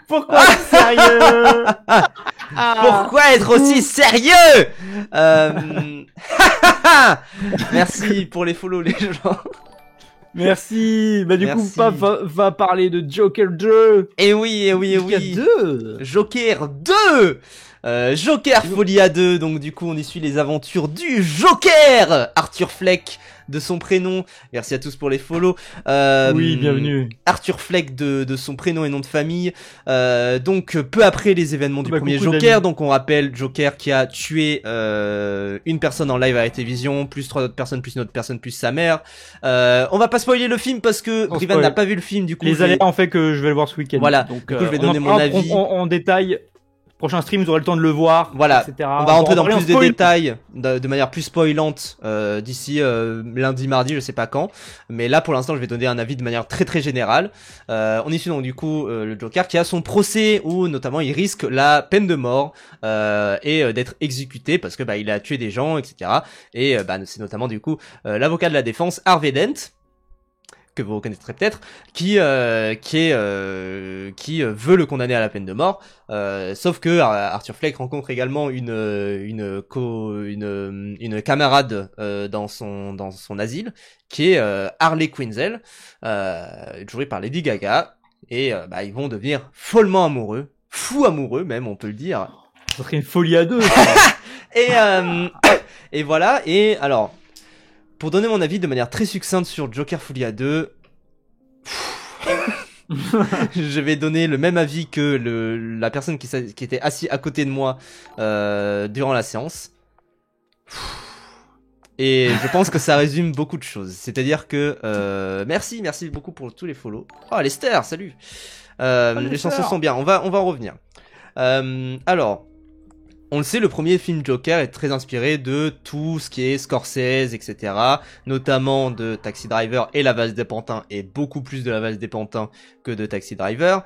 Pourquoi être sérieux? Pourquoi être aussi sérieux? Merci pour les follow les gens. Merci. Bah du Merci. coup, Paf va parler de Joker 2. Et oui, et oui, et Joker oui. 2. Joker 2. Joker Folia 2, donc du coup on y suit les aventures du Joker, Arthur Fleck de son prénom, merci à tous pour les follow, Oui, bienvenue. Arthur Fleck de son prénom et nom de famille, donc peu après les événements du premier Joker, donc on rappelle Joker qui a tué une personne en live à la télévision, plus 3 autres personnes, plus une autre personne, plus sa mère. On va pas spoiler le film parce que Brivan n'a pas vu le film, du coup les aléas ont fait que je vais le voir ce week-end. Voilà, donc du coup je vais donner mon avis en détail. Prochain stream, vous aurez le temps de le voir, voilà, etc. On va rentrer dans plus de détails, de manière plus spoilante d'ici lundi, mardi, je sais pas quand. Mais là, pour l'instant, je vais donner un avis de manière très très générale. On y suit donc du coup le Joker qui a son procès où notamment il risque la peine de mort et d'être exécuté parce que il a tué des gens, etc. Et c'est notamment du coup l'avocat de la défense Harvey Dent, que vous reconnaîtrez peut-être, qui veut le condamner à la peine de mort. Sauf que Arthur Fleck rencontre également une camarade dans son asile, qui est Harley Quinzel, jouée par Lady Gaga, et ils vont devenir follement amoureux, fous amoureux même, on peut le dire. Ça serait une folie à deux. Et voilà. Et alors, pour donner mon avis de manière très succincte sur Joker Folia 2, je vais donner le même avis que la personne qui était assise à côté de moi durant la séance. Et je pense que ça résume beaucoup de choses. C'est-à-dire que merci beaucoup pour tous les follow. Oh Lester, salut. Les chansons sont bien. On va en revenir. Alors. On le sait, le premier film Joker est très inspiré de tout ce qui est Scorsese, etc. Notamment de Taxi Driver et La Valse des Pantins, et beaucoup plus de La Valse des Pantins que de Taxi Driver.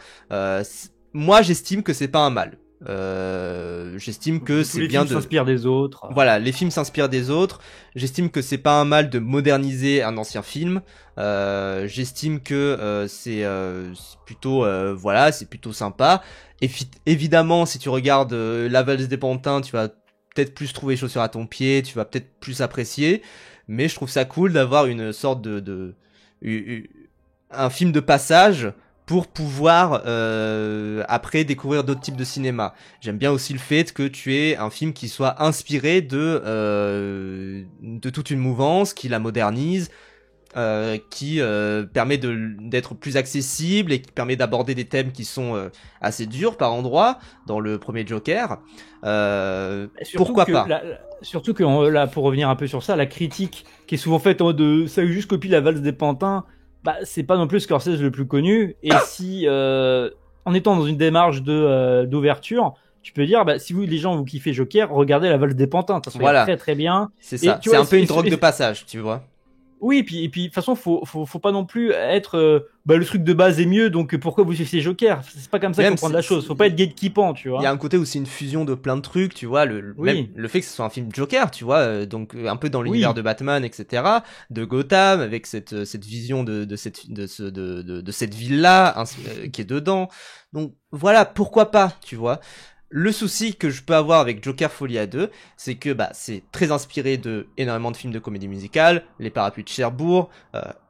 Moi, j'estime que c'est pas un mal. J'estime que c'est bien de... Les films s'inspirent des autres. Voilà, les films s'inspirent des autres. J'estime que c'est pas un mal de moderniser un ancien film. J'estime que c'est plutôt c'est plutôt sympa. Évidemment, si tu regardes La Valse des Pantins, tu vas peut-être plus trouver chaussures à ton pied, tu vas peut-être plus apprécier. Mais je trouve ça cool d'avoir une sorte un film de passage pour pouvoir après découvrir d'autres types de cinéma. J'aime bien aussi le fait que tu aies un film qui soit inspiré de toute une mouvance, qui la modernise, qui permet d'être plus accessible et qui permet d'aborder des thèmes qui sont assez durs par endroits dans le premier Joker. Pourquoi pas? Surtout que là, pour revenir un peu sur ça, la critique qui est souvent faite en de ça juste copie La Valse des Pantins, c'est pas non plus Scorsese le plus connu. Et si en étant dans une démarche d'ouverture, tu peux dire si les gens vous kiffez Joker, regardez La Valse des Pantins, ça serait très très bien. C'est ça. C'est un peu une drogue de passage, tu vois. Oui, et puis de toute façon, faut pas non plus être le truc de base est mieux, donc pourquoi vous suivez Joker? C'est pas comme ça qu'on prend de la chose. Faut pas être gatekeepant, tu vois. Il y a un côté où c'est une fusion de plein de trucs, tu vois. Même le fait que ce soit un film Joker, tu vois, donc un peu dans l'univers de Batman, etc., de Gotham, avec cette vision de cette ville-là qui est dedans. Donc voilà, pourquoi pas, tu vois. Le souci que je peux avoir avec Joker Folia 2, c'est que c'est très inspiré de énormément de films de comédie musicale, Les Parapluies de Cherbourg,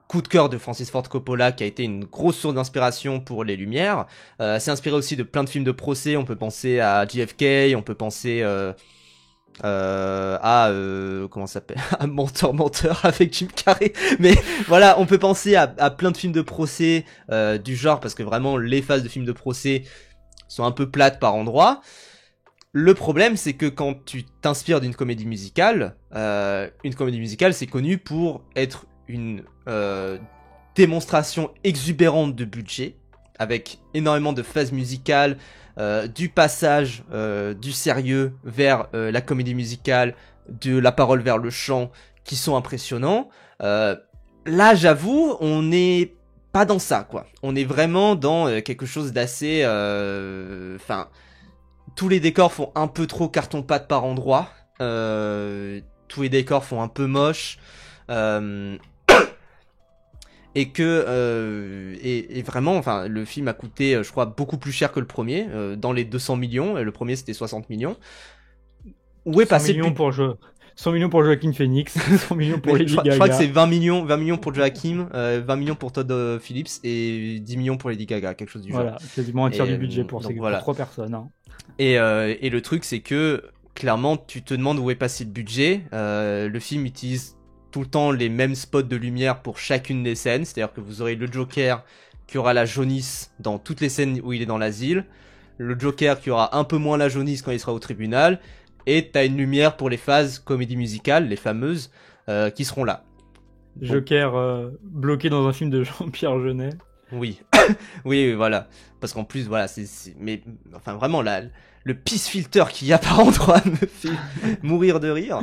coup de cœur de Francis Ford Coppola qui a été une grosse source d'inspiration pour Les Lumières. C'est inspiré aussi de plein de films de procès, on peut penser à JFK, on peut penser comment ça s'appelle, à Menteur avec Jim Carrey, mais voilà, on peut penser à plein de films de procès du genre, parce que vraiment les phases de films de procès sont un peu plates par endroits. Le problème, c'est que quand tu t'inspires d'une comédie musicale, c'est connu pour être une démonstration exubérante de budget, avec énormément de phases musicales, du passage du sérieux vers la comédie musicale, de la parole vers le chant, qui sont impressionnants. Là, j'avoue, on est pas dans ça, quoi. On est vraiment dans quelque chose d'assez... tous les décors font un peu trop carton-pâte par endroits. Tous les décors font un peu moche. et vraiment, enfin, le film a coûté, je crois, beaucoup plus cher que le premier, dans les 200 millions, et le premier c'était 60 millions. Où est passé 100 millions pour Joaquin Phoenix, 100 millions pour Lady Gaga. Je crois que c'est 20 millions pour Joaquin, 20 millions pour Todd Phillips et 10 millions pour Lady Gaga, quelque chose du genre. Voilà, quasiment un tiers du budget pour ces 3 personnes. Hein. Et le truc, c'est que clairement, tu te demandes où est passé le budget. Le film utilise tout le temps les mêmes spots de lumière pour chacune des scènes, c'est-à-dire que vous aurez le Joker qui aura la jaunisse dans toutes les scènes où il est dans l'asile, le Joker qui aura un peu moins la jaunisse quand il sera au tribunal, et t'as une lumière pour les phases comédie musicale, les fameuses, qui seront là. Joker bloqué dans un film de Jean-Pierre Jeunet. Oui, oui, voilà, parce qu'en plus, voilà, mais enfin vraiment le peace filter qu'il y a par endroit me fait mourir de rire.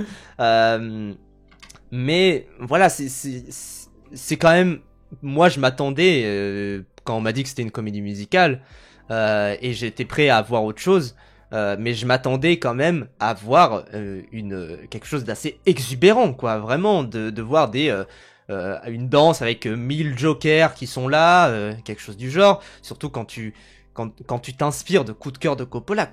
Mais voilà, c'est quand même, moi je m'attendais quand on m'a dit que c'était une comédie musicale et j'étais prêt à voir autre chose, mais je m'attendais quand même à voir quelque chose d'assez exubérant, quoi, vraiment de voir une danse avec 1000 jokers qui sont là, quelque chose du genre, surtout quand tu t'inspires de Coup de cœur de Coppola,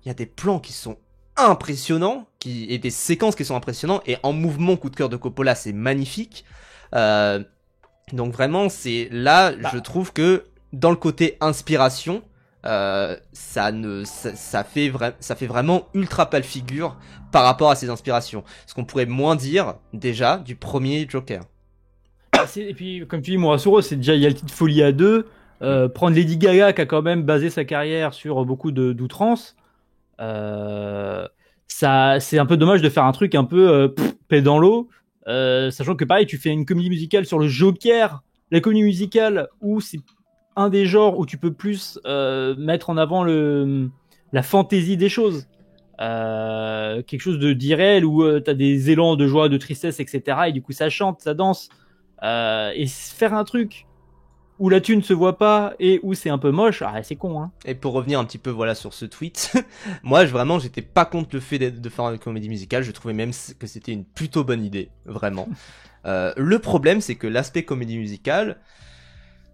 il y a des plans qui sont impressionnants et des séquences qui sont impressionnantes, et en mouvement Coup de cœur de Coppola c'est magnifique, donc vraiment c'est là, je trouve que dans le côté inspiration, ça fait vraiment ultra pâle figure par rapport à ses inspirations, ce qu'on pourrait moins dire déjà du premier Joker. Et puis comme tu dis, Morasuro, c'est déjà, il y a le titre Folie à deux, prendre Lady Gaga qui a quand même basé sa carrière sur beaucoup d'outrances, ça, c'est un peu dommage de faire un truc un peu paix dans l'eau, sachant que pareil, tu fais une comédie musicale sur le Joker, la comédie musicale où c'est un des genres où tu peux plus mettre en avant la fantaisie des choses, quelque chose d'irréel où t'as des élans de joie, de tristesse, etc. Et du coup ça chante, ça danse, et faire un truc où la thune se voit pas et où c'est un peu moche, c'est con, hein. Et pour revenir un petit peu voilà sur ce tweet, moi vraiment j'étais pas contre le fait de faire une comédie musicale, je trouvais même que c'était une plutôt bonne idée, vraiment. Le problème c'est que l'aspect comédie musicale,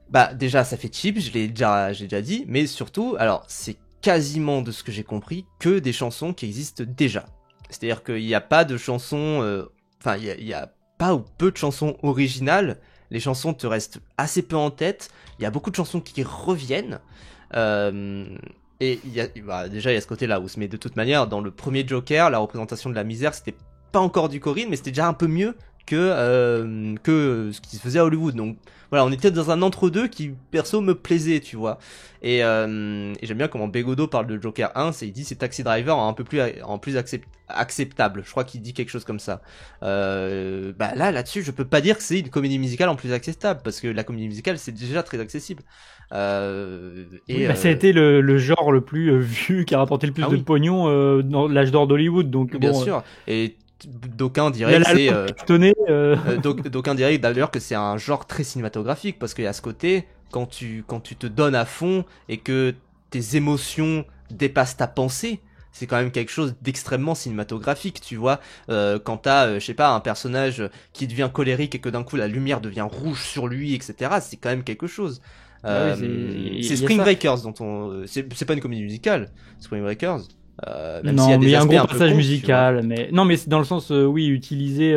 bah déjà ça fait cheap, j'ai déjà dit, mais surtout, alors c'est quasiment, de ce que j'ai compris, que des chansons qui existent déjà. C'est-à-dire qu'il n'y a pas de chansons, enfin il y a pas ou peu de chansons originales. Les chansons te restent assez peu en tête. Il y a beaucoup de chansons qui reviennent. Et déjà il y a ce côté-là où, mais de toute manière, dans le premier Joker, la représentation de la misère, c'était pas encore du Corinne, mais c'était déjà un peu mieux que ce qui se faisait à Hollywood. Donc voilà, on était dans un entre-deux qui perso me plaisait, tu vois. Et j'aime bien comment Bégodeau parle de Joker 1, il dit c'est Taxi Driver en plus acceptable. Je crois qu'il dit quelque chose comme ça. Là-dessus, je peux pas dire que c'est une comédie musicale en plus acceptable, parce que la comédie musicale c'est déjà très accessible. Ça a été le genre le plus vu, qui a rapporté le plus de pognon dans l'âge d'or d'Hollywood. Donc bien sûr. Et d'aucuns diraient d'aucuns diraient d'ailleurs que c'est un genre très cinématographique, parce qu'il y a ce côté quand tu te donnes à fond et que tes émotions dépassent ta pensée, c'est quand même quelque chose d'extrêmement cinématographique, tu vois. Quand t'as je sais pas, un personnage qui devient colérique et que d'un coup la lumière devient rouge sur lui, etc., c'est quand même quelque chose. C'est Spring Breakers dont c'est pas une comédie musicale, Spring Breakers. Même non, mais il y a un gros passage musical, mais non, mais c'est dans le sens utiliser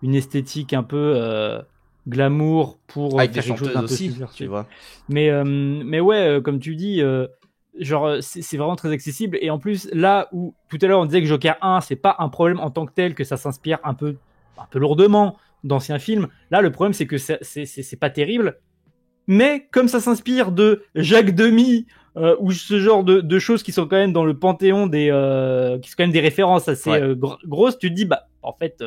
une esthétique un peu glamour pour avec faire des quelque chose chanteuses d'un peu aussi, subversif. tu vois. Mais ouais, comme tu dis, genre c'est vraiment très accessible, et en plus là où tout à l'heure on disait que Joker 1 c'est pas un problème en tant que tel, que ça s'inspire un peu lourdement d'anciens films, là le problème c'est que c'est pas terrible, mais comme ça s'inspire de Jacques Demy, ou ce genre de choses qui sont quand même dans le panthéon qui sont quand même des références assez grosses, tu te dis en fait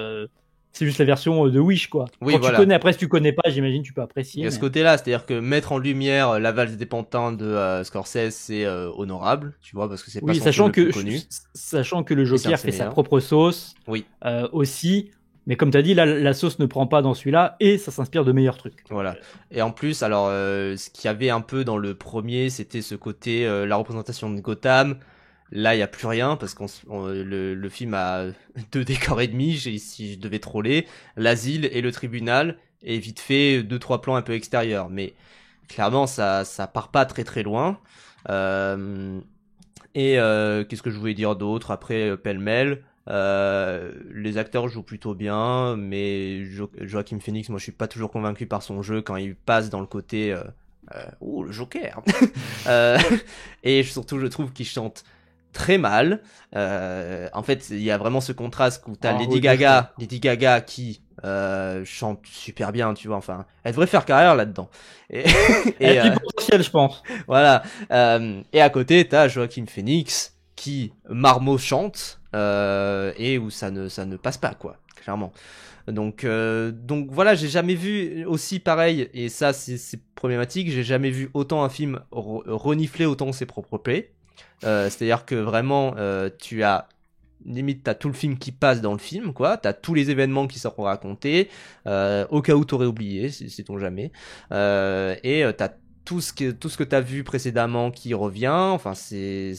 c'est juste la version de Wish, quoi. Oui, quand voilà. tu connais, après si tu connais pas, j'imagine tu peux apprécier. Il y a ce côté-là, c'est-à-dire que mettre en lumière la valse des pantins de Scorsese, c'est honorable, tu vois, parce que c'est pas son film le plus connu. Sachant que le Joker fait sa propre sauce, aussi. Mais comme tu as dit, là, la sauce ne prend pas dans celui-là, et ça s'inspire de meilleurs trucs. Voilà. Et en plus, alors, ce qu'il y avait un peu dans le premier, c'était ce côté, la représentation de Gotham. Là, il n'y a plus rien, parce que le film a 2 décors et demi, si je devais troller. L'asile et le tribunal. et vite fait 2-3 plans un peu extérieurs, mais clairement ça part pas très très loin. Qu'est-ce que je voulais dire d'autre après, pêle-mêle. Les acteurs jouent plutôt bien, mais Joaquin Phoenix, moi je suis pas toujours convaincu par son jeu quand il passe dans le côté le Joker. Et surtout je trouve qu'il chante très mal. En fait il y a vraiment ce contraste où t'as Lady Gaga qui chante super bien, tu vois, enfin elle devrait faire carrière là-dedans, elle a du potentiel, je pense. Voilà. Et à côté t'as Joaquin Phoenix qui marmot chante et où ça ne passe pas, quoi, clairement. Donc voilà, j'ai jamais vu aussi pareil, et ça c'est problématique, j'ai jamais vu autant un film renifler autant ses propres plaies. C'est-à-dire que vraiment tu as limite t'as tout le film qui passe dans le film, quoi, t'as tous les événements qui seront racontés au cas où t'aurais oublié, sait-on jamais, et t'as tout ce que t'as vu précédemment qui revient, enfin et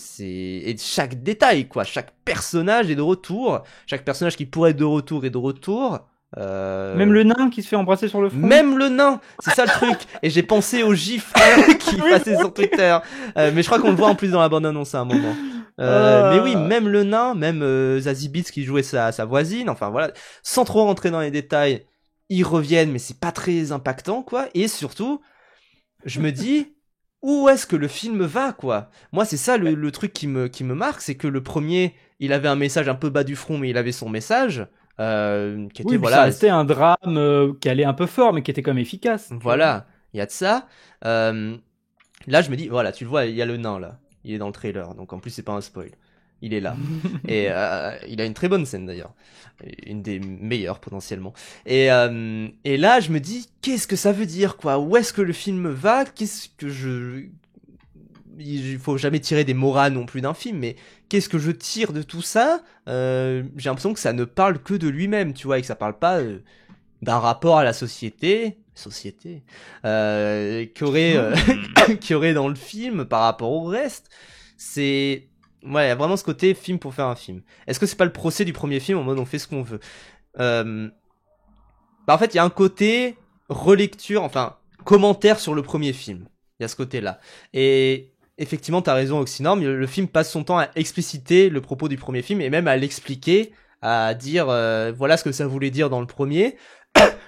chaque détail, quoi, chaque personnage est de retour, chaque personnage qui pourrait être de retour est de retour. Même le nain qui se fait embrasser sur le front. Même le nain, c'est ça le truc. Et j'ai pensé au gif qui passait sur Twitter. Mais je crois qu'on le voit en plus dans la bande-annonce à un moment. Mais oui, même le nain, même Zazie Beetz qui jouait sa voisine. Enfin voilà, sans trop rentrer dans les détails, ils reviennent, mais c'est pas très impactant, quoi. Et surtout, je me dis, où est-ce que le film va, quoi? Moi, c'est ça le truc qui me marque, c'est que le premier, il avait un message un peu bas du front, mais il avait son message. Qui était, ça restait un drame qui allait un peu fort, mais qui était quand même efficace. Voilà, il y a de ça. Là, je me dis, voilà, tu le vois, il y a le nain là. Il est dans le trailer, donc en plus c'est pas un spoil. Il est là. Et il a une très bonne scène d'ailleurs. Une des meilleures potentiellement. Et là, je me dis, qu'est-ce que ça veut dire, quoi? Où est-ce que le film va? Il faut jamais tirer des morales non plus d'un film, mais qu'est-ce que je tire de tout ça? J'ai l'impression que ça ne parle que de lui-même, tu vois, et que ça parle pas d'un rapport à la société qui aurait dans le film par rapport au reste. C'est il y a vraiment ce côté film pour faire un film. Est-ce que c'est pas le procès du premier film en mode on fait ce qu'on veut? En fait, il y a un côté relecture, enfin commentaire sur le premier film. Il y a ce côté-là. Et effectivement, t'as raison, Oxynorm, le film passe son temps à expliciter le propos du premier film et même à l'expliquer, à dire voilà ce que ça voulait dire dans le premier.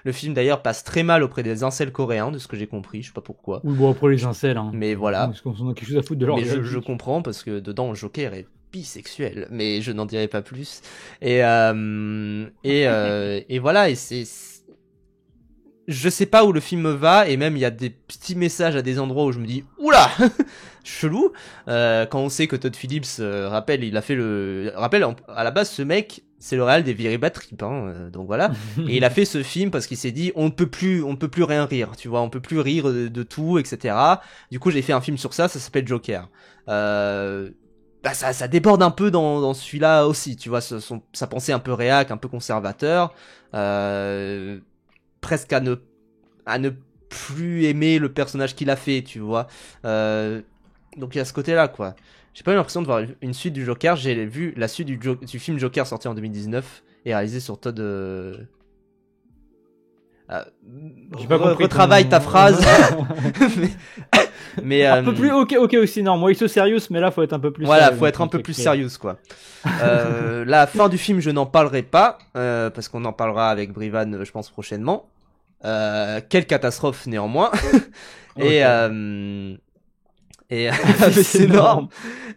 Le film d'ailleurs passe très mal auprès des incels coréens, de ce que j'ai compris, je sais pas pourquoi. Oui, bon, après les incels, hein. Mais voilà. Parce qu'on a quelque chose à foutre de leur. Mais je comprends, parce que dedans, Joker est bisexuel, mais je n'en dirai pas plus. Et voilà, et je sais pas où le film va, et même il y a des petits messages à des endroits où je me dis oula, chelou. Quand on sait que Todd Phillips, rappelle à la base ce mec c'est le réal des Very Bad Trip, hein, donc voilà. Et il a fait ce film parce qu'il s'est dit on ne peut plus rien rire, tu vois, on peut plus rire de tout, etc. Du coup j'ai fait un film sur ça s'appelle Joker. Ça déborde un peu dans celui-là aussi, tu vois, sa pensée un peu réac, un peu conservateur, presque à ne plus aimer le personnage qu'il a fait, tu vois. Donc il y a ce côté-là, quoi. J'ai pas eu l'impression de voir une suite du Joker. J'ai vu la suite du film Joker sorti en 2019 et réalisé sur Todd. Retravaille ta phrase. mais un peu plus ok aussi, non, moi il se sérieux, mais là faut être un peu plus. Voilà, sérieux, faut être un peu plus sérieux, quoi. La fin du film, je n'en parlerai pas parce qu'on en parlera avec Brivan, je pense prochainement. Quelle catastrophe néanmoins. Okay. Et c'est énorme.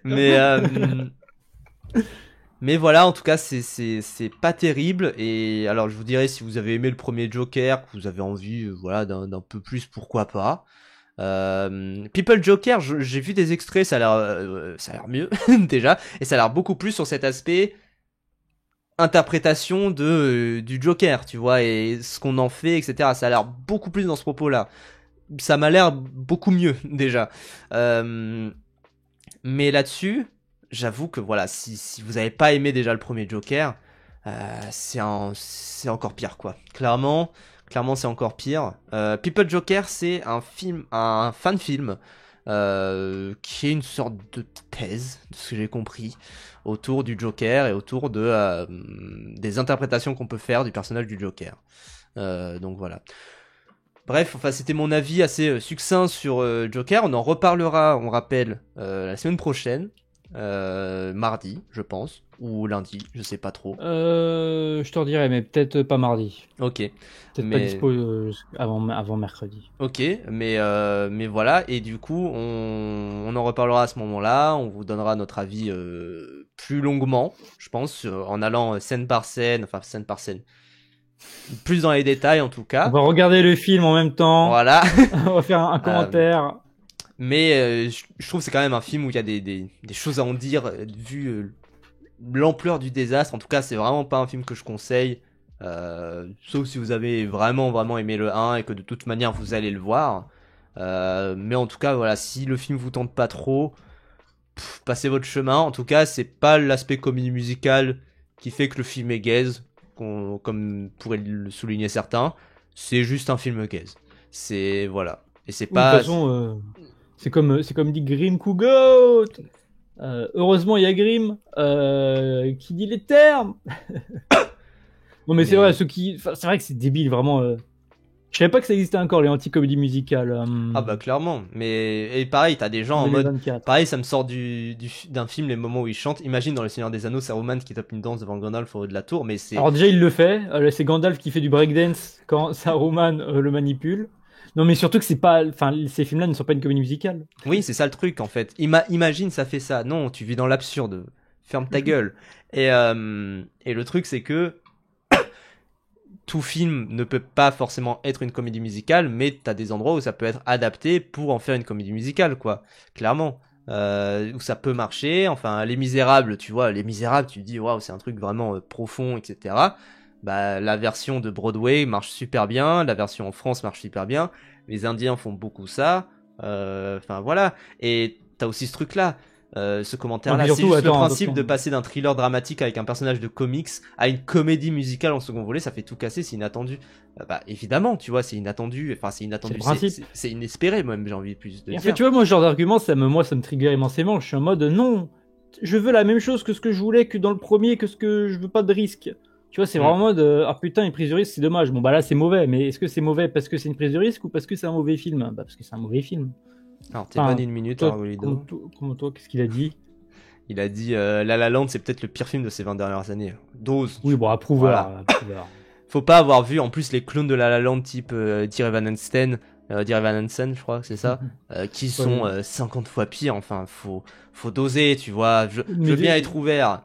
Mais voilà, en tout cas, c'est pas terrible. Et alors, je vous dirais, si vous avez aimé le premier Joker, que vous avez envie, voilà, d'un peu plus, pourquoi pas. People Joker, j'ai vu des extraits, ça a l'air mieux déjà, et ça a l'air beaucoup plus sur cet aspect interprétation du Joker, tu vois, et ce qu'on en fait, etc. Ça a l'air beaucoup plus dans ce propos-là. Ça m'a l'air beaucoup mieux déjà. Mais là-dessus, j'avoue que voilà, si vous avez pas aimé déjà le premier Joker, c'est encore pire, quoi. Clairement c'est encore pire. People Joker, c'est un fan film qui est une sorte de thèse, de ce que j'ai compris, autour du Joker et autour des interprétations qu'on peut faire du personnage du Joker. Donc voilà. Bref, enfin, c'était mon avis assez succinct sur Joker. On en reparlera, on rappelle, la semaine prochaine, mardi, je pense, ou lundi, je sais pas trop. Je te redirai, mais peut-être pas mardi. Ok. Peut-être pas dispo avant mercredi. Ok, mais voilà, et du coup, on en reparlera à ce moment-là. On vous donnera notre avis plus longuement, je pense, en allant scène par scène, plus dans les détails en tout cas. On va regarder le film en même temps. Voilà. On va faire un commentaire. Mais je trouve que c'est quand même un film où il y a des choses à en dire vu l'ampleur du désastre. En tout cas, c'est vraiment pas un film que je conseille. Sauf si vous avez vraiment aimé le 1 et que de toute manière vous allez le voir. Mais en tout cas, voilà, si le film vous tente pas trop, passez votre chemin. En tout cas, c'est pas l'aspect comédie musicale qui fait que le film est gaze, comme pourraient le souligner certains. C'est juste un film gaze. C'est voilà. Et c'est pas. De toute façon, c'est comme dit Grim Kugot. Heureusement, il y a Grim qui dit les termes. Non, mais c'est vrai, c'est vrai que c'est débile, vraiment. Je savais pas que ça existait encore, les anti-comédies musicales. Ah bah clairement, et pareil, t'as des gens en mode... 24. Pareil, ça me sort d'un film, les moments où ils chantent. Imagine dans Le Seigneur des Anneaux, Saruman qui tape une danse devant Gandalf au haut de la tour, mais c'est... Alors déjà, il le fait. C'est Gandalf qui fait du breakdance quand Saruman le manipule. Non, mais surtout que c'est pas... Enfin, ces films-là ne sont pas une comédie musicale. Oui, c'est ça le truc, en fait. Imagine, ça fait ça. Non, tu vis dans l'absurde. Ferme ta gueule. Et le truc, c'est que... tout film ne peut pas forcément être une comédie musicale, mais t'as des endroits où ça peut être adapté pour en faire une comédie musicale, quoi. Clairement. Où ça peut marcher. Enfin, Les Misérables, tu vois, Les Misérables, tu te dis, waouh, c'est un truc vraiment profond, etc. Bah, la version de Broadway marche super bien, la version en France marche super bien. Les Indiens font beaucoup ça. Enfin, voilà. Et t'as aussi ce truc-là. Ce commentaire-là, c'est juste le principe de passer d'un thriller dramatique avec un personnage de comics à une comédie musicale en second volet, ça fait tout casser, c'est inattendu. Bah évidemment, tu vois, c'est inattendu, enfin c'est inattendu, c'est inespéré, moi-même j'ai envie plus de dire. En fait, tu vois, moi, ce genre d'argument, ça me trigger immensément. Je suis en mode, non, je veux la même chose que ce que je voulais que dans le premier, que ce que je veux pas de risque. Tu vois, c'est vraiment en mode, ah putain, une prise de risque, c'est dommage. Bon, bah là, c'est mauvais, mais est-ce que c'est mauvais parce que c'est une prise de risque ou parce que c'est un mauvais film? Bah, parce que c'est un mauvais film. Alors, t'es bonne une minute, toi, Argolido. Comment toi, qu'est-ce qu'il a dit? Il a dit La La Land, c'est peut-être le pire film de ces 20 dernières années. Dose. Oui, bon, approuveur. Faut pas avoir vu, en plus, les clowns de La La Land type Dear Evan Hansen, je crois, c'est ça, qui sont 50 fois pires. Enfin, faut doser, tu vois. Je veux bien être ouvert.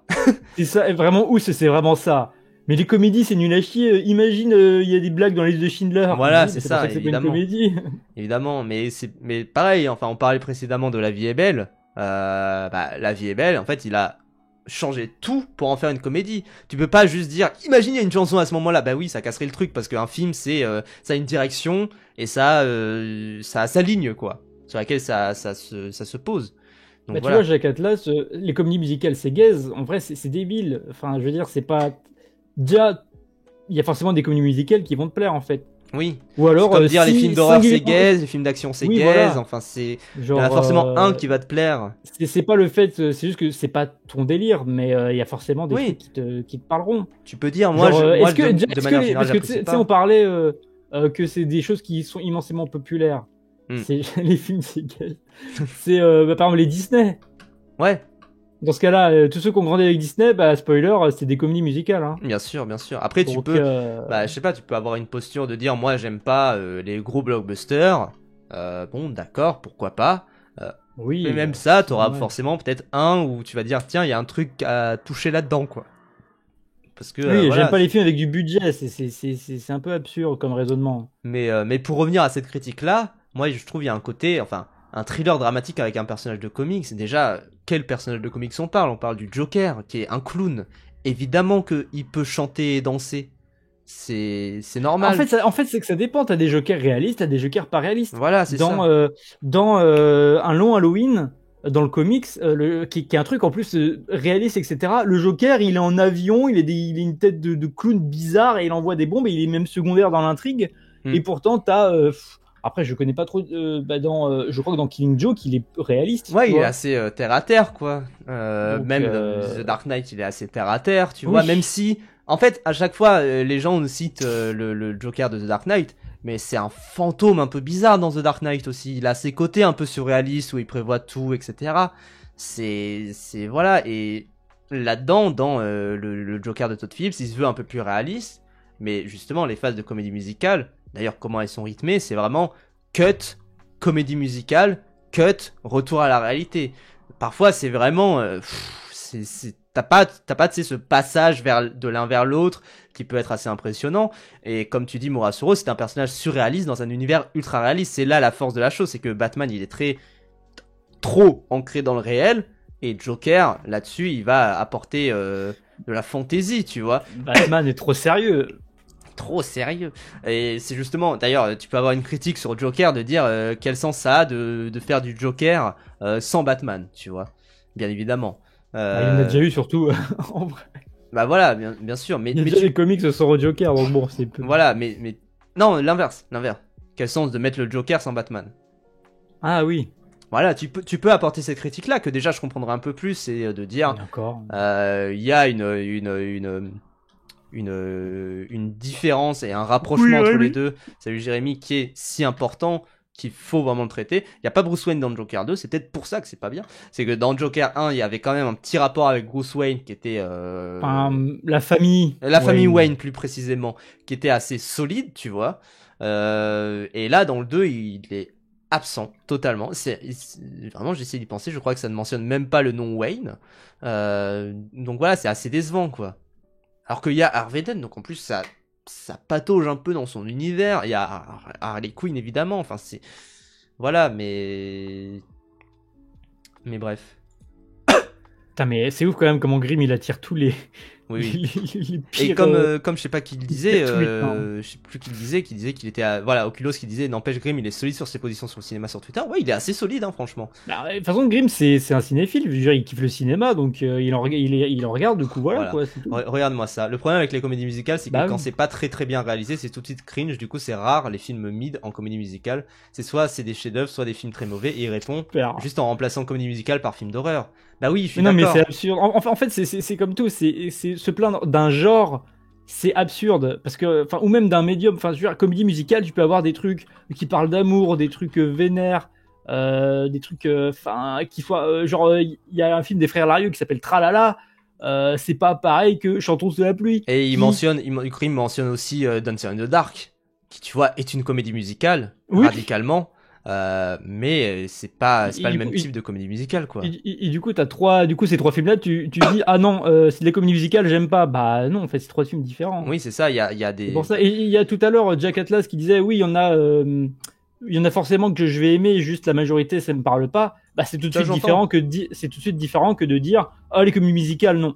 C'est ça, vraiment, c'est vraiment ça. Mais les comédies, c'est nul à chier. Imagine, il y a des blagues dans les listes de Schindler. Voilà, c'est ça, évidemment. Pas une comédie. Évidemment, mais pareil. Enfin, on parlait précédemment de La Vie est belle. La Vie est belle. En fait, il a changé tout pour en faire une comédie. Tu peux pas juste dire, imagine il y a une chanson à ce moment-là. Bah oui, ça casserait le truc parce qu'un film, ça a une direction et ça a sa ligne, quoi, sur laquelle ça se pose. Donc, bah, voilà. Tu vois, Jacques Atlas, les comédies musicales, c'est gaze. En vrai, c'est débile. Enfin, je veux dire, c'est pas. Déjà, il y a forcément des comédies musicales qui vont te plaire, en fait. Oui. Ou alors, comme dire les films d'horreur c'est gaze, les films d'action c'est gaze. Voilà. Enfin, il y en a forcément un qui va te plaire. C'est pas le fait, c'est juste que c'est pas ton délire, mais il y a forcément des trucs qui te parleront. Tu peux dire, moi, de manière générale, parce que tu sais, on parlait que c'est des choses qui sont immensément populaires. C'est les films c'est gaze. C'est par exemple les Disney. Ouais. Dans ce cas-là, tous ceux qui ont grandi avec Disney, bah spoiler, c'est des comédies musicales. Hein. Bien sûr. Après, donc, tu peux, je sais pas, tu peux avoir une posture de dire, moi, j'aime pas les gros blockbusters. Bon, d'accord, pourquoi pas. Oui. Mais même ça, t'auras forcément peut-être un où tu vas dire, tiens, il y a un truc à toucher là-dedans, quoi. Parce que. Oui, j'aime pas les films avec du budget. C'est un peu absurde comme raisonnement. Mais pour revenir à cette critique-là, moi, je trouve il y a un côté, enfin. Un thriller dramatique avec un personnage de comics, c'est déjà quel personnage de comics on parle? On parle du Joker, qui est un clown. Évidemment qu'il peut chanter et danser. C'est normal. En fait, c'est que ça dépend. T'as des Jokers réalistes, t'as des Jokers pas réalistes. Voilà, c'est ça. Dans un long Halloween, dans le comics, qui est un truc en plus réaliste, etc. Le Joker, il est en avion, il a une tête de clown bizarre et il envoie des bombes et il est même secondaire dans l'intrigue. Et pourtant, t'as... Après, je connais pas trop. Je crois que dans Killing Joke, il est réaliste. Ouais, il est assez terre à terre, quoi. Même The Dark Knight, il est assez terre à terre, tu vois. Même si, en fait, à chaque fois, les gens citent le Joker de The Dark Knight, mais c'est un fantôme un peu bizarre dans The Dark Knight aussi. Il a ses côtés un peu surréalistes où il prévoit tout, etc. C'est voilà, et là-dedans, dans le Joker de Todd Phillips, il se veut un peu plus réaliste, mais justement, les phases de comédie musicale, d'ailleurs, comment elles sont rythmées, c'est vraiment cut, comédie musicale, cut, retour à la réalité. Parfois, c'est vraiment... t'as pas tu sais, ce passage de l'un vers l'autre qui peut être assez impressionnant. Et comme tu dis, Murasuro, c'est un personnage surréaliste dans un univers ultra réaliste. C'est là la force de la chose, c'est que Batman, il est trop ancré dans le réel, et Joker, là-dessus, il va apporter de la fantaisie, tu vois. Batman est trop sérieux. Trop sérieux. Et c'est justement, d'ailleurs, tu peux avoir une critique sur Joker de dire quel sens ça a de faire du Joker sans Batman, tu vois. Bien évidemment. Il y en a déjà eu surtout en vrai. Bah voilà, bien sûr. Mais, il y a déjà les comics sur le Joker, donc bon, c'est peu... Voilà, mais... Non, l'inverse. Quel sens de mettre le Joker sans Batman? Ah oui. Voilà, tu peux apporter cette critique-là, que déjà je comprendrais un peu plus, et de dire... D'accord. Il y a une différence et un rapprochement entre les deux. Salut Jérémy, qui est si important qu'il faut vraiment le traiter. Il n'y a pas Bruce Wayne dans Joker 2, c'est peut-être pour ça que c'est pas bien. C'est que dans Joker 1, il y avait quand même un petit rapport avec Bruce Wayne qui était... la famille. La famille Wayne, plus précisément, qui était assez solide, tu vois. Et là, dans le 2, il est absent, totalement. Vraiment, j'essaie d'y penser, je crois que ça ne mentionne même pas le nom Wayne. Donc voilà, c'est assez décevant, quoi. Alors qu'il y a Harvey Dent, donc en plus, ça patauge un peu dans son univers. Il y a Harley Quinn, évidemment. Enfin, c'est... Voilà, mais bref. Putain, mais c'est ouf quand même comment Grimm, il attire tous les... Oui. les pires, et comme je sais pas qui le disait, je sais plus qui le disait, qu'il était voilà, Oculos qui disait, n'empêche Grimm, il est solide sur ses positions sur le cinéma sur Twitter. Ouais, il est assez solide, hein, franchement. Bah, de toute façon, Grimm, c'est un cinéphile, je veux dire, il kiffe le cinéma, donc il en regarde, du coup, voilà. Quoi, c'est tout. Regarde-moi ça. Le problème avec les comédies musicales, c'est que quand c'est pas très très bien réalisé, c'est tout de suite cringe. Du coup, c'est rare les films mid en comédie musicale. C'est des chefs-d'œuvre, soit des films très mauvais, et il répond juste en remplaçant comédie musicale par film d'horreur. Bah oui, je suis d'accord. Non, mais c'est absurde. En fait, c'est comme tout. C'est se plaindre d'un genre, c'est absurde. Parce que, enfin, ou même d'un médium. Enfin, je veux dire, comédie musicale, tu peux avoir des trucs qui parlent d'amour, des trucs vénères, des trucs, enfin, qui soient, genre, il y a un film des frères Larieux qui s'appelle Tralala. C'est pas pareil que Chantons sous la pluie. Et il mentionne aussi Dancer in the Dark, qui, tu vois, est une comédie musicale, radicalement. Mais c'est pas le même type de comédie musicale, quoi. Et du coup, ces trois films-là, tu dis, ah non, c'est de la comédie musicale, j'aime pas. Bah non, en fait, c'est trois films différents. Oui, c'est ça, il y a des... C'est pour ça. Et il y a tout à l'heure Jack Atlas qui disait, oui, il y en a forcément que je vais aimer, juste la majorité, ça me parle pas. Bah, c'est tout de suite différent que de dire, oh, les comédies musicales, non.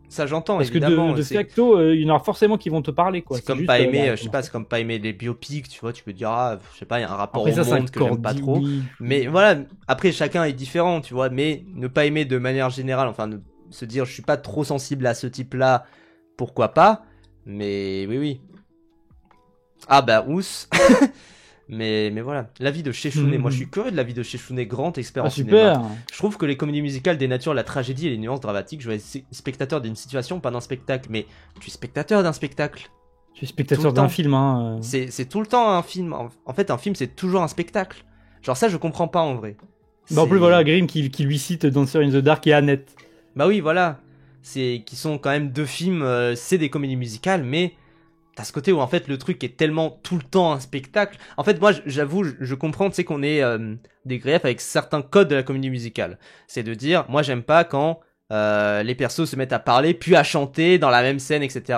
Ça j'entends, parce évidemment. Parce que de facto, il y en aura forcément qui vont te parler, quoi. C'est comme pas aimer, je sais pas, c'est comme pas aimer les biopics, tu vois, tu peux dire, ah, je sais pas, il y a un rapport après, au monde que j'aime pas trop. Mais voilà, après, chacun est différent, tu vois, mais ne pas aimer de manière générale, enfin, se dire, je suis pas trop sensible à ce type-là, pourquoi pas, mais oui. Ah bah, ous. Mais voilà, l'avis de Sheshune, moi je suis curieux de l'avis de Sheshune, grand expert en cinéma. Je trouve que les comédies musicales dénaturent la tragédie et les nuances dramatiques. Je veux être spectateur d'une situation, pas d'un spectacle, mais tu es spectateur d'un spectacle. Tu es spectateur d'un film, hein. C'est tout le temps un film. En fait, un film c'est toujours un spectacle. Genre ça, je comprends pas en vrai. Bah en plus voilà, Grimm qui lui cite Dancer in the Dark et Annette. Bah oui, voilà. Qui sont quand même deux films, c'est des comédies musicales, mais... T'as ce côté où en fait le truc est tellement tout le temps un spectacle. En fait moi j'avoue je comprends, tu sais qu'on est des griefs avec certains codes de la comédie musicale. C'est de dire moi j'aime pas quand les persos se mettent à parler puis à chanter dans la même scène, etc.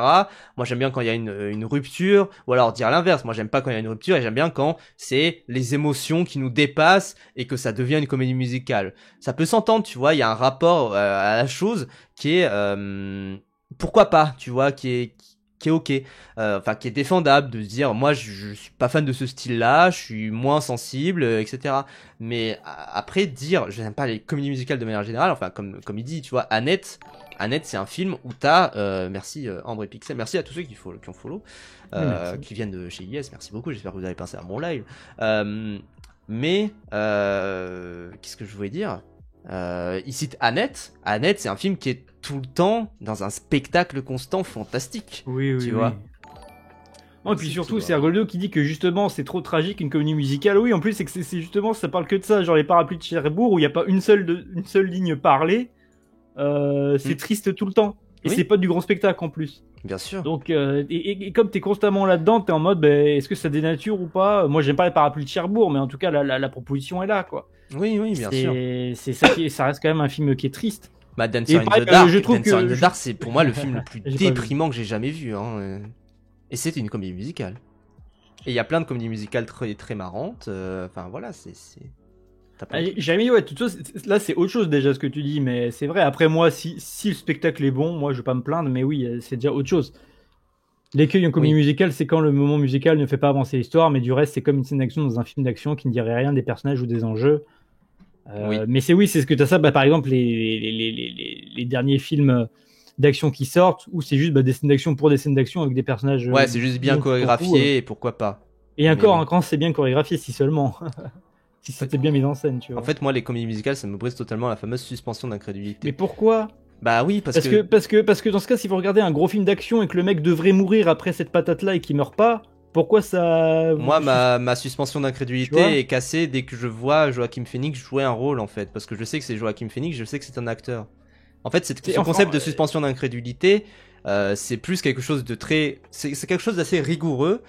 Moi j'aime bien quand il y a une rupture, ou alors dire l'inverse. Moi j'aime pas quand il y a une rupture, et j'aime bien quand c'est les émotions qui nous dépassent et que ça devient une comédie musicale. Ça peut s'entendre, tu vois, il y a un rapport à la chose qui est pourquoi pas, tu vois, qui est ok, enfin qui est défendable, de se dire moi je suis pas fan de ce style-là, je suis moins sensible, etc. Mais après dire je n'aime pas les comédies musicales de manière générale, enfin comme il dit, tu vois, Annette c'est un film où t'as merci Ambre et Pixel, merci à tous ceux qui ont follow, qui viennent de chez IS, merci beaucoup, j'espère que vous avez pensé à mon live. Mais qu'est-ce que je voulais dire, il cite Annette, c'est un film qui est tout le temps dans un spectacle constant fantastique. Oui, tu vois. Non, et puis surtout, c'est Argoldo qui dit que justement c'est trop tragique une comédie musicale. Oui, en plus, c'est que c'est justement, ça parle que de ça, genre les parapluies de Cherbourg où il n'y a pas une seule ligne parlée. C'est triste tout le temps. Et c'est pas du grand spectacle en plus. Bien sûr. Donc, et comme t'es constamment là-dedans, t'es en mode, est-ce que ça dénature ou pas? Moi, j'aime pas les parapluies de Cherbourg, mais en tout cas, la proposition est là, quoi. Oui, bien sûr. C'est ça ça reste quand même un film qui est triste. Bah, Dancer in the Dark, c'est pour moi le film le plus déprimant que j'ai jamais vu. Hein. Et c'est une comédie musicale. Et il y a plein de comédies musicales très, très marrantes. Enfin, voilà, Jérémy, ouais, toute chose, là c'est autre chose déjà ce que tu dis, mais c'est vrai. Après moi, si le spectacle est bon, moi je vais pas me plaindre, mais oui, c'est déjà autre chose. L'écueil d'une comédie musicale, c'est quand le moment musical ne fait pas avancer l'histoire, mais du reste c'est comme une scène d'action dans un film d'action qui ne dirait rien des personnages ou des enjeux. Mais c'est ce que t'as ça, par exemple les derniers films d'action qui sortent, où c'est juste des scènes d'action pour des scènes d'action avec des personnages. Ouais, c'est juste bien chorégraphié et pourquoi pas. Et encore, quand c'est bien chorégraphié, si seulement. Si c'était bien mis en scène, tu vois. En fait, moi, les comédies musicales, ça me brise totalement la fameuse suspension d'incrédulité. Mais pourquoi? Bah oui, parce que dans ce cas, si vous regardez un gros film d'action et que le mec devrait mourir après cette patate-là et qu'il meurt pas, pourquoi ça... Moi, ma suspension d'incrédulité est cassée dès que je vois Joaquin Phoenix jouer un rôle, en fait. Parce que je sais que c'est Joaquin Phoenix, je sais que c'est un acteur. En fait, ce concept de suspension d'incrédulité, c'est plus quelque chose de très... C'est quelque chose d'assez rigoureux.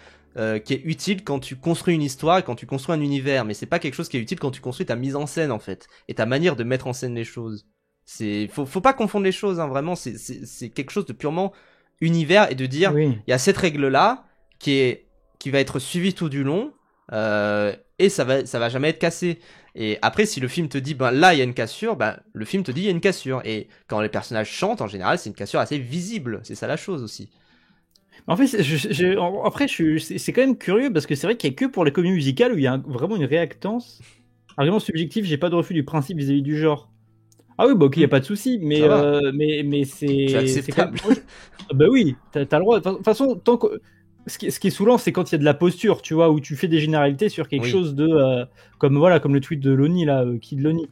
Qui est utile quand tu construis une histoire et quand tu construis un univers, mais c'est pas quelque chose qui est utile quand tu construis ta mise en scène en fait et ta manière de mettre en scène les choses. Faut pas confondre les choses, hein, vraiment. C'est quelque chose de purement univers et de dire il y a cette règle là qui va être suivie tout du long et ça va jamais être cassé. Et après, si le film te dit là il y a une cassure, le film te dit il y a une cassure. Et quand les personnages chantent, en général, c'est une cassure assez visible. C'est ça la chose aussi. En fait, c'est quand même curieux parce que c'est vrai qu'il n'y a que pour les comédies musicales où il y a vraiment une réactance. Argument subjectif, j'ai pas de refus du principe vis-à-vis du genre. Ah oui, ok, il n'y a pas de souci, mais c'est. C'est acceptable. Bah oui, t'as le droit. De toute façon, ce qui est saoulant, c'est quand il y a de la posture, tu vois, où tu fais des généralités sur quelque chose de. Comme le tweet de Lonnie, là, Kid Lonnie.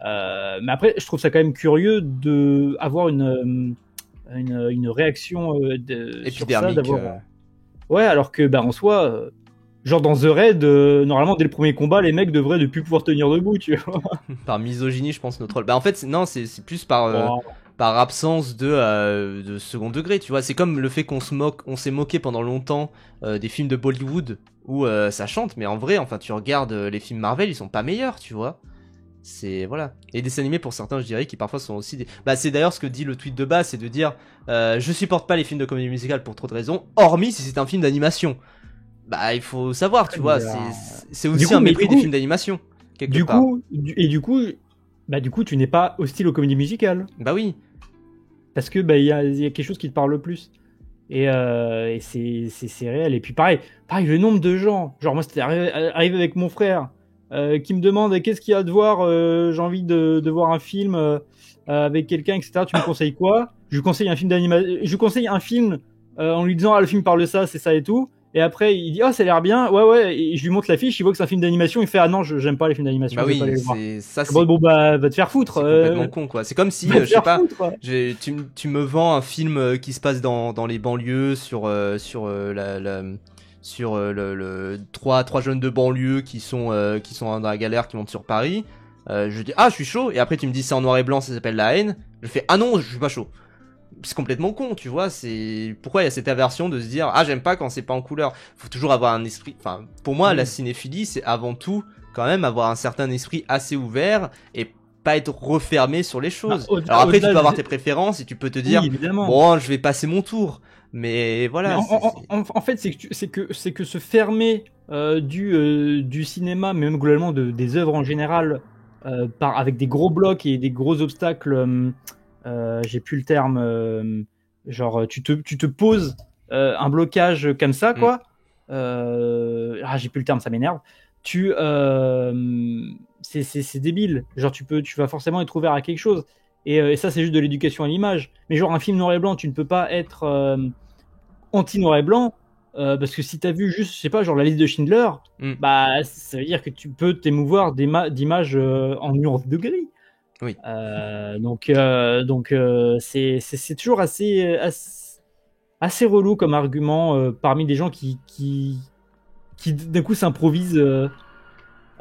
Mais après, je trouve ça quand même curieux d'avoir une réaction sur ça, d'avoir... Ouais, alors que en soi, genre dans The Raid, normalement dès le premier combat, les mecs devraient ne plus pouvoir tenir debout, tu vois. Par misogynie, je pense, notre rôle. En fait, c'est plus par absence de second degré, tu vois. C'est comme le fait qu'on s'est moqué pendant longtemps des films de Bollywood où ça chante, mais en vrai, enfin, tu regardes les films Marvel, ils sont pas meilleurs, tu vois. C'est voilà. Et des dessins animés pour certains, je dirais, qui parfois sont aussi des... c'est d'ailleurs ce que dit le tweet de base, c'est de dire je supporte pas les films de comédie musicale pour trop de raisons, hormis si c'est un film d'animation. Il faut savoir, tu vois, c'est aussi un mépris des films d'animation. Du coup, tu n'es pas hostile aux comédies musicales. Bah oui. Parce que y a quelque chose qui te parle le plus. Et c'est réel. Et puis pareil, le nombre de gens, genre moi c'était arrivé avec mon frère. Qui me demande qu'est-ce qu'il y a de voir, j'ai envie de voir un film avec quelqu'un, etc. Tu me conseilles quoi? Je lui conseille un film d'animation. Je lui conseille un film en lui disant le film parle de ça, c'est ça et tout. Et après il dit ça a l'air bien, ouais. Et je lui montre l'affiche, il voit que c'est un film d'animation, il fait non, j'aime pas les films d'animation. Bah oui, ça. Va te faire foutre. C'est complètement con quoi. C'est comme si je sais pas, tu me vends un film qui se passe dans les banlieues sur trois jeunes de banlieue qui sont dans la galère, qui montent sur Paris. Je dis je suis chaud, et après tu me dis c'est en noir et blanc, ça s'appelle La Haine. Je fais non, je suis pas chaud. C'est complètement con, tu vois. C'est pourquoi il y a cette aversion de se dire j'aime pas quand c'est pas en couleur. Faut toujours avoir un esprit. Enfin, pour moi, la cinéphilie, c'est avant tout quand même avoir un certain esprit assez ouvert et pas être refermé sur les choses. Alors après, tu peux avoir tes préférences et tu peux te dire bon, je vais passer mon tour. Mais voilà. En fait, c'est que se fermer du cinéma, mais même globalement des œuvres en général, avec des gros blocs et des gros obstacles. J'ai plus le terme. Genre, tu te poses un blocage comme ça, quoi. J'ai plus le terme, ça m'énerve. C'est débile. Genre, tu vas forcément être ouvert à quelque chose. Et ça, c'est juste de l'éducation à l'image. Mais genre, un film noir et blanc, tu ne peux pas être anti-noir et blanc, parce que si t'as vu juste, je sais pas, genre la liste de Schindler, ça veut dire que tu peux t'émouvoir d'images en nuances de gris. Oui. Donc c'est toujours assez assez relou comme argument parmi des gens qui d'un coup s'improvisent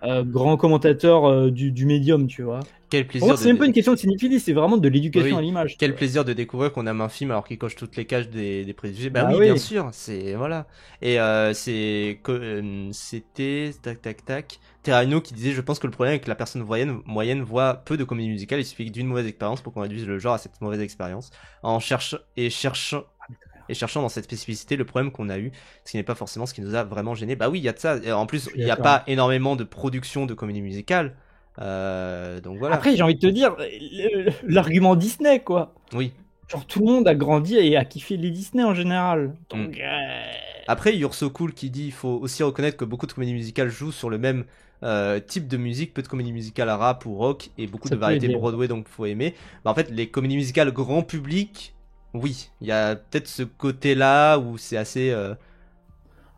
grand commentateur du médium, tu vois. Quel Pour moi, plaisir c'est même pas une question de cinéphilie, c'est vraiment de l'éducation à Oui, l'image. quel plaisir de découvrir qu'on aime un film alors qu'il coche toutes les cases des préjugés. Bah Bah oui, bien oui. sûr, c'est voilà. Et c'était tac tac tac Terrano qui disait je pense que le problème est que la personne moyenne voit peu de comédie musicale, il suffit d'une mauvaise expérience pour qu'on réduise le genre à cette mauvaise expérience en cherchant dans cette spécificité le problème qu'on a eu, ce qui n'est pas forcément ce qui nous a vraiment gêné. Bah oui, il y a de ça. Et en plus, il n'y a pas énormément de production de comédie musicale. Donc voilà. Après, j'ai envie de te dire, l'argument Disney, quoi. Oui. Genre, tout le monde a grandi et a kiffé les Disney en général. Donc, Après, You're So Cool qui dit il faut aussi reconnaître que beaucoup de comédies musicales jouent sur le même type de musique, peu de comédies musicales à rap ou rock et beaucoup de variétés Broadway, donc faut aimer. Bah, en fait, les comédies musicales grand public, oui, il y a peut-être ce côté-là où c'est assez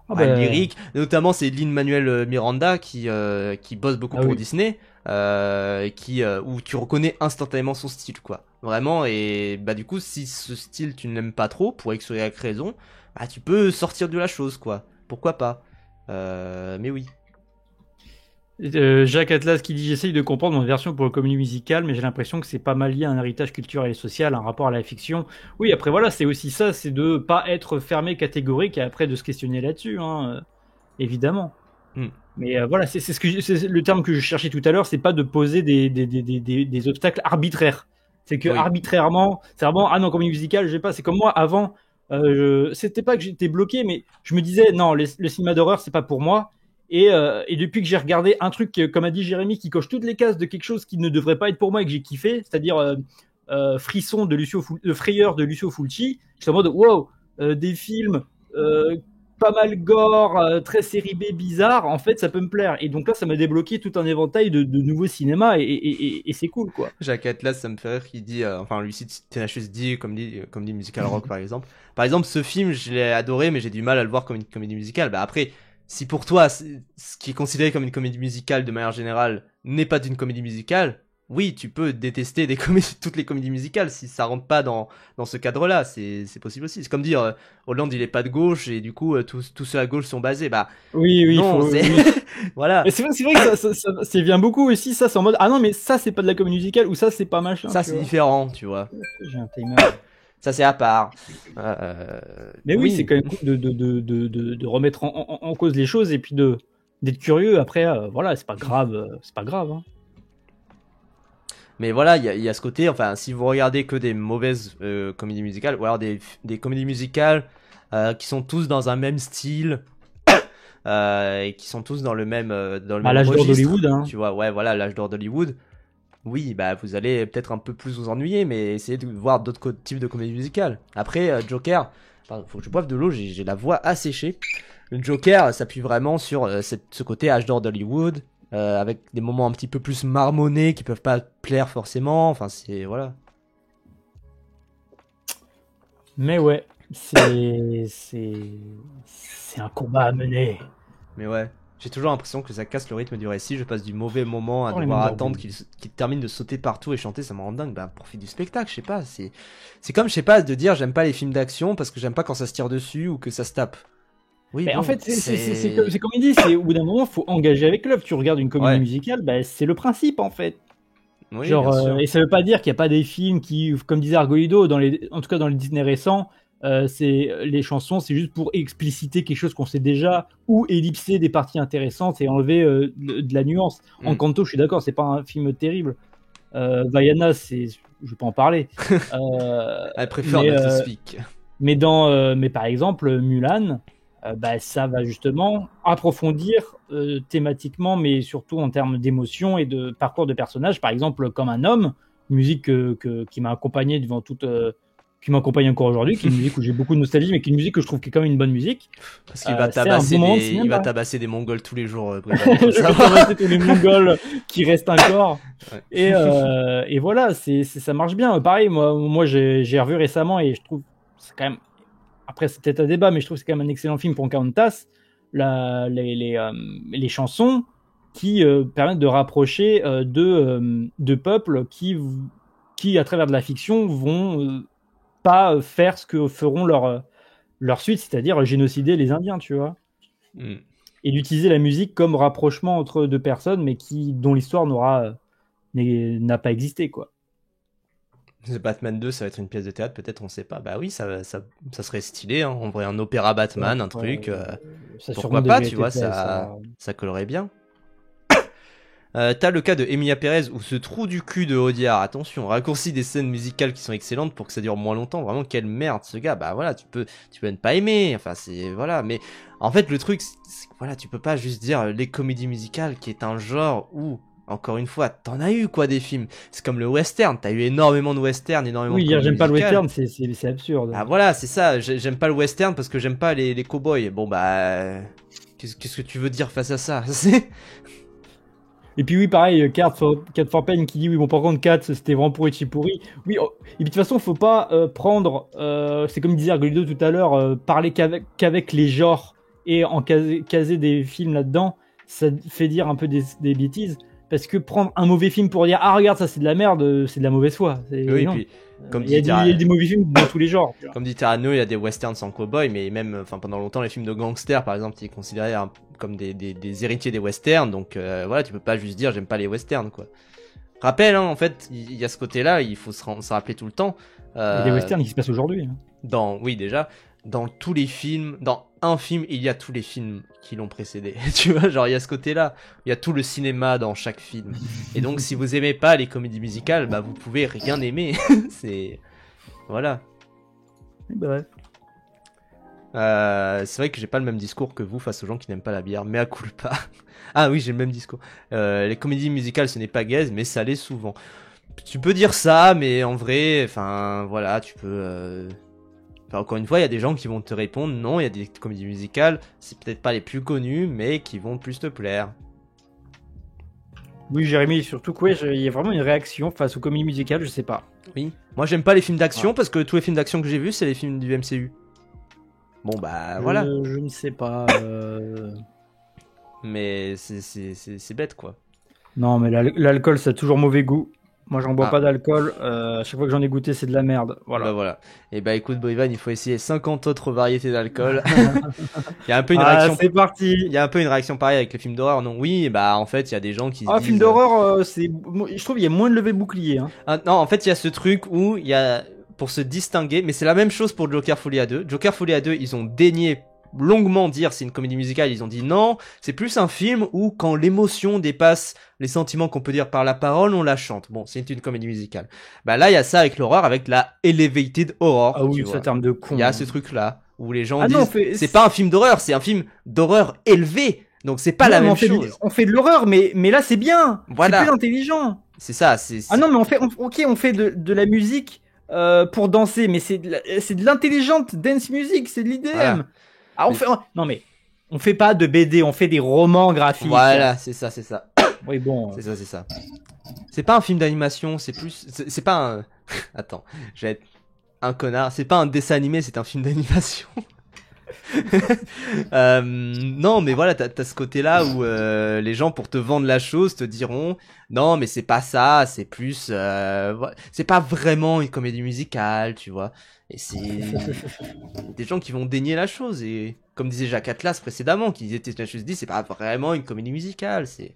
lyrique. Notamment, c'est Lin-Manuel Miranda qui bosse beaucoup pour Disney, où tu reconnais instantanément son style, quoi. Vraiment, et bah du coup, si ce style tu ne l'aimes pas trop, pour X ou Y raison, bah tu peux sortir de la chose, quoi. Pourquoi pas. Mais oui. Jacques Atlas qui dit j'essaye de comprendre mon version pour le comédie musicale, mais j'ai l'impression que c'est pas mal lié à un héritage culturel et social, un rapport à la fiction. Oui, après voilà, c'est aussi ça, c'est de pas être fermé catégorique et après de se questionner là-dessus, hein, évidemment. Mais voilà, c'est le terme que je cherchais tout à l'heure, c'est pas de poser des obstacles arbitraires. C'est que arbitrairement, c'est vraiment ah non, comédie musicale, je sais pas, c'est comme moi avant, c'était pas que j'étais bloqué, mais je me disais non, le cinéma d'horreur c'est pas pour moi. Et depuis que j'ai regardé un truc, comme a dit Jérémy, qui coche toutes les cases de quelque chose qui ne devrait pas être pour moi et que j'ai kiffé, c'est-à-dire Frisson de Frayeur de Lucio Fulci, je suis en mode wow, des films pas mal gore, très série B bizarre, en fait ça peut me plaire. Et donc là ça m'a débloqué tout un éventail de nouveaux cinémas et c'est cool quoi. Jacques Atlas, ça me fait rire, qui dit, enfin lui cite THS dit comme dit Musical Rock par exemple. Par exemple, ce film je l'ai adoré mais j'ai du mal à le voir comme une comédie musicale. Bah après, si pour toi, ce qui est considéré comme une comédie musicale de manière générale n'est pas d'une comédie musicale, oui, tu peux détester toutes les comédies musicales si ça rentre pas dans ce cadre-là. C'est possible aussi. C'est comme dire Hollande il est pas de gauche et du coup tous ceux à gauche sont basés. Bah oui, non, oui. voilà. Mais c'est vrai que ça vient beaucoup aussi. Ça c'est en mode ah non mais ça c'est pas de la comédie musicale ou ça c'est pas machin. Ça c'est différent, tu vois. J'ai un timer. Ça c'est à part. Mais oui, c'est quand même cool de remettre en cause les choses et puis d'être curieux. Après, voilà, c'est pas grave, Hein. Mais voilà, il y a ce côté. Enfin, si vous regardez que des mauvaises comédies musicales, ou alors des comédies musicales qui sont tous dans un même style. Et qui sont tous dans le même même l'âge d'or d'Hollywood, hein. Tu vois, ouais, voilà, l'âge d'or d'Hollywood. Oui, bah vous allez peut-être un peu plus vous ennuyer, mais essayez de voir d'autres types de comédies musicales. Après, Joker, faut que je boive de l'eau, j'ai la voix asséchée. Le Joker s'appuie vraiment sur ce côté âge d'or d'Hollywood, avec des moments un petit peu plus marmonnés qui peuvent pas plaire forcément. Enfin, c'est voilà. Mais ouais, c'est un combat à mener. Mais ouais. J'ai toujours l'impression que ça casse le rythme du récit. Je passe du mauvais moment à devoir attendre qu'il termine de sauter partout et chanter, ça me rend dingue. Bah, profite du spectacle, je sais pas. C'est comme, je sais pas, de dire j'aime pas les films d'action parce que j'aime pas quand ça se tire dessus ou que ça se tape. Oui, mais bon, en fait, c'est comme il dit, au bout d'un moment, faut engager avec l'œuvre. Tu regardes une comédie musicale, bah, c'est le principe en fait. Oui, genre, et ça veut pas dire qu'il y a pas des films qui, comme disait Argolido, en tout cas dans les Disney récents, les chansons, c'est juste pour expliciter quelque chose qu'on sait déjà ou ellipser des parties intéressantes et enlever de la nuance. Encanto, je suis d'accord, c'est pas un film terrible. Vaiana, je vais pas en parler. Elle préfère notre speak. Mais par exemple, Mulan, bah, ça va justement approfondir thématiquement, mais surtout en termes d'émotion et de parcours de personnage. Par exemple, Comme un homme, musique qui m'a accompagné devant toute. Qui m'accompagne encore aujourd'hui, qui est une musique où j'ai beaucoup de nostalgie, mais qui est une musique que je trouve qui est quand même une bonne musique. Parce qu'il va tabasser des Mongols tous les jours. Il va tabasser tous les Mongols qui restent encore. Ouais. Et voilà, ça marche bien. Pareil, moi j'ai revu récemment et je trouve c'est quand même. Après, c'est peut-être un débat, mais je trouve que c'est quand même un excellent film pour Pocahontas. Les chansons qui permettent de rapprocher deux peuples qui, à travers de la fiction, vont pas faire ce que feront leur suite, c'est-à-dire génocider les Indiens, tu vois. Mm. Et d'utiliser la musique comme rapprochement entre deux personnes, mais dont l'histoire n'a pas existé, quoi. The Batman 2, ça va être une pièce de théâtre, peut-être, on sait pas. Bah oui, ça serait stylé, hein. En vrai, un opéra Batman, un truc. Pourquoi pas, tu vois, ça collerait bien. T'as le cas de Emilia Pérez où ce trou du cul de Audiard, attention, raccourcit des scènes musicales qui sont excellentes pour que ça dure moins longtemps. Vraiment, quelle merde ce gars. Bah voilà, tu peux ne pas aimer. Enfin, c'est voilà. Mais en fait, le truc, c'est voilà, tu peux pas juste dire les comédies musicales qui est un genre où, encore une fois, t'en as eu quoi des films. C'est comme le western. T'as eu énormément de western, énormément de comédies musicales. Oui, j'aime pas le western, c'est absurde. Ah voilà, c'est ça. J'aime pas le western parce que j'aime pas les cowboys. Bon bah, qu'est-ce que tu veux dire face à ça? Et puis oui, pareil, Cat for Pen qui dit oui, bon par contre Cat c'était vraiment pourri de chez pourri. Oui, et puis de toute façon faut pas prendre, c'est comme disait Argolido tout à l'heure, parler qu'avec les genres et en caser des films là-dedans, ça fait dire un peu des bêtises. Parce que prendre un mauvais film pour dire ah regarde ça c'est de la merde, c'est de la mauvaise foi. Oui, non. Puis comme il y a des mauvais films dans tous les genres. Comme dit Tarano, il y a des westerns sans cowboy, mais même, enfin pendant longtemps les films de gangsters par exemple, ils sont considérés comme des héritiers des westerns, donc voilà, tu peux pas juste dire j'aime pas les westerns quoi. Rappel, hein, en fait, il y a ce côté-là, il faut se rappeler tout le temps. Il y a des westerns qui se passent aujourd'hui. Hein. Oui déjà, dans tous les films, dans un film, il y a tous les films qui l'ont précédé. Tu vois, genre il y a ce côté-là, il y a tout le cinéma dans chaque film. Et donc si vous aimez pas les comédies musicales, bah vous pouvez rien aimer. C'est voilà. Bref. C'est vrai que j'ai pas le même discours que vous face aux gens qui n'aiment pas la bière, mais à culpa. Ah oui, j'ai le même discours. Les comédies musicales, ce n'est pas gaze, mais ça l'est souvent. Tu peux dire ça, mais en vrai, enfin voilà, tu peux. Enfin, encore une fois, il y a des gens qui vont te répondre non, il y a des comédies musicales, c'est peut-être pas les plus connues, mais qui vont plus te plaire. Oui, Jérémy, surtout qu'il y a vraiment une réaction face aux comédies musicales, je sais pas. Oui, moi j'aime pas les films d'action parce que tous les films d'action que j'ai vus, c'est les films du MCU. Bon bah voilà. Je ne sais pas. Mais c'est bête quoi. Non, mais l'alcool, ça a toujours mauvais goût. Moi, j'en bois pas d'alcool. À chaque fois que j'en ai goûté, c'est de la merde. Voilà. Bah voilà. Et bah écoute, Boyvan, il faut essayer 50 autres variétés d'alcool. Il y a un peu une réaction. C'est parti. Il y a un peu une réaction pareille avec les films d'horreur. Non, oui, bah en fait, il y a des gens qui. Ah, film d'horreur, je trouve qu'il y a moins de lever bouclier. Hein. Ah, non, en fait, il y a ce truc où il y a pour se distinguer, mais c'est la même chose pour Joker Folie à 2. Joker Folie à 2, ils ont daigné longuement dire c'est une comédie musicale, ils ont dit non, c'est plus un film où quand l'émotion dépasse les sentiments qu'on peut dire par la parole, on la chante. Bon, c'est une comédie musicale. Bah là, il y a ça avec l'horreur, avec la elevated horror. Ah oui, c'est terme de con. Il y a ce truc-là où les gens disent c'est pas un film d'horreur, c'est un film d'horreur élevé. Donc c'est pas la même chose. On fait de l'horreur, mais là c'est bien. Voilà. C'est plus intelligent. C'est ça. Ah non, mais on fait de la musique pour danser, mais c'est de l'intelligente dance music, c'est de l'IDM. Voilà. Ah, non mais on fait pas de BD, on fait des romans graphiques. Voilà, c'est ça. Oui bon. C'est ça. C'est pas un film d'animation, c'est pas un. Attends, je vais être un connard. C'est pas un dessin animé, c'est un film d'animation. Non mais voilà, t'as ce côté-là où les gens pour te vendre la chose te diront non mais c'est pas ça, c'est plus c'est pas vraiment une comédie musicale, tu vois. Et c'est des gens qui vont dénier la chose et comme disait Jacques Atlas précédemment, qui disait je dis c'est pas vraiment une comédie musicale, c'est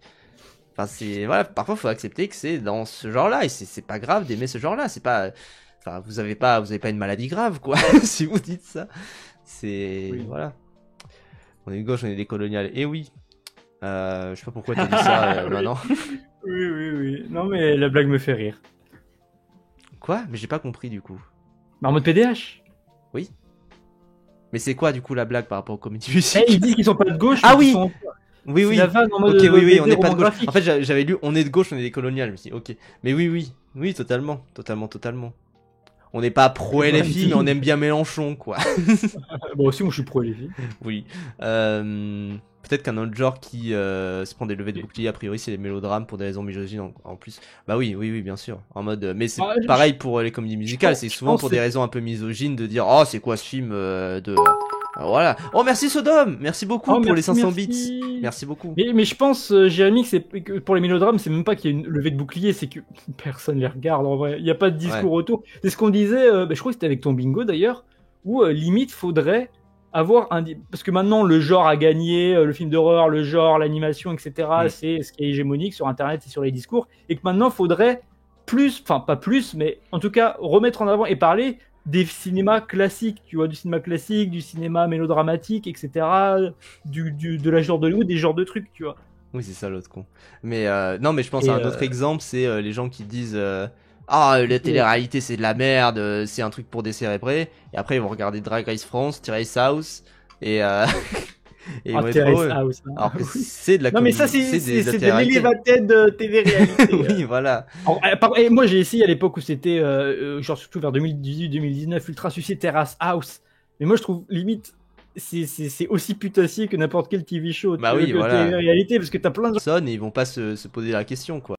voilà, parfois faut accepter que c'est dans ce genre-là et c'est pas grave d'aimer ce genre-là, c'est pas vous avez pas une maladie grave quoi si vous dites ça. Oui. Voilà. On est de gauche, on est des coloniales. Et oui. Je sais pas pourquoi t'as dit ça maintenant. Oui. Non mais la blague me fait rire. Quoi? Mais j'ai pas compris du coup. En mode PDH. Oui. Mais c'est quoi du coup la blague par rapport aux comédies musicales? Ils disent qu'ils sont pas de gauche. Ah oui. Oui. La vague en mode ok, oui, on n'est pas de gauche. Graphique. En fait, j'avais lu on est de gauche, on est des coloniales. Je me suis dit, ok. Mais oui, totalement. On n'est pas pro LFI, mais on aime bien Mélenchon, quoi. Bon, aussi, moi, je suis pro LFI. Oui. Peut-être qu'un autre genre qui se prend des levées de bouclier, a priori, c'est les mélodrames pour des raisons misogynes en plus. Bah oui, bien sûr. En mode, mais c'est pareil pour les comédies musicales. C'est souvent pour des raisons un peu misogynes de dire, oh, c'est quoi ce film de... Voilà. Oh, merci Sodome. Merci beaucoup pour les 500 bits. Merci beaucoup. Mais je pense, Jérémy, que pour les mélodrames, c'est même pas qu'il y a une levée de bouclier, c'est que personne les regarde en vrai. Il n'y a pas de discours autour. C'est ce qu'on disait, je crois que c'était avec ton bingo d'ailleurs, où limite faudrait avoir un... Parce que maintenant, le genre a gagné, le film d'horreur, le genre, l'animation, etc., c'est ce qui est hégémonique sur Internet et sur les discours, et que maintenant, faudrait plus, enfin pas plus, mais en tout cas, remettre en avant et parler des cinémas classiques, tu vois, du cinéma classique, du cinéma mélodramatique, etc., de la genre d'Hollywood, des genres de trucs, tu vois. Oui, c'est ça l'autre con. Mais non, mais je pense à un autre exemple, c'est les gens qui disent ah, la télé-réalité c'est de la merde, c'est un truc pour décérébrés. Et après, ils vont regarder Drag Race France, Terrace House, et ils vont être heureux. House, hein. Alors que c'est de la non, mais ça, c'est de l'élévated télé-réalité. Oui, voilà. Alors, et moi, j'ai essayé à l'époque où c'était, genre surtout vers 2018-2019, Ultra Suicide Terrace House. Mais moi, je trouve limite, c'est aussi putassier que n'importe quel TV show. Bah oui, voilà. Télé-réalité, parce que t'as plein de... Et ils vont pas se poser la question, quoi.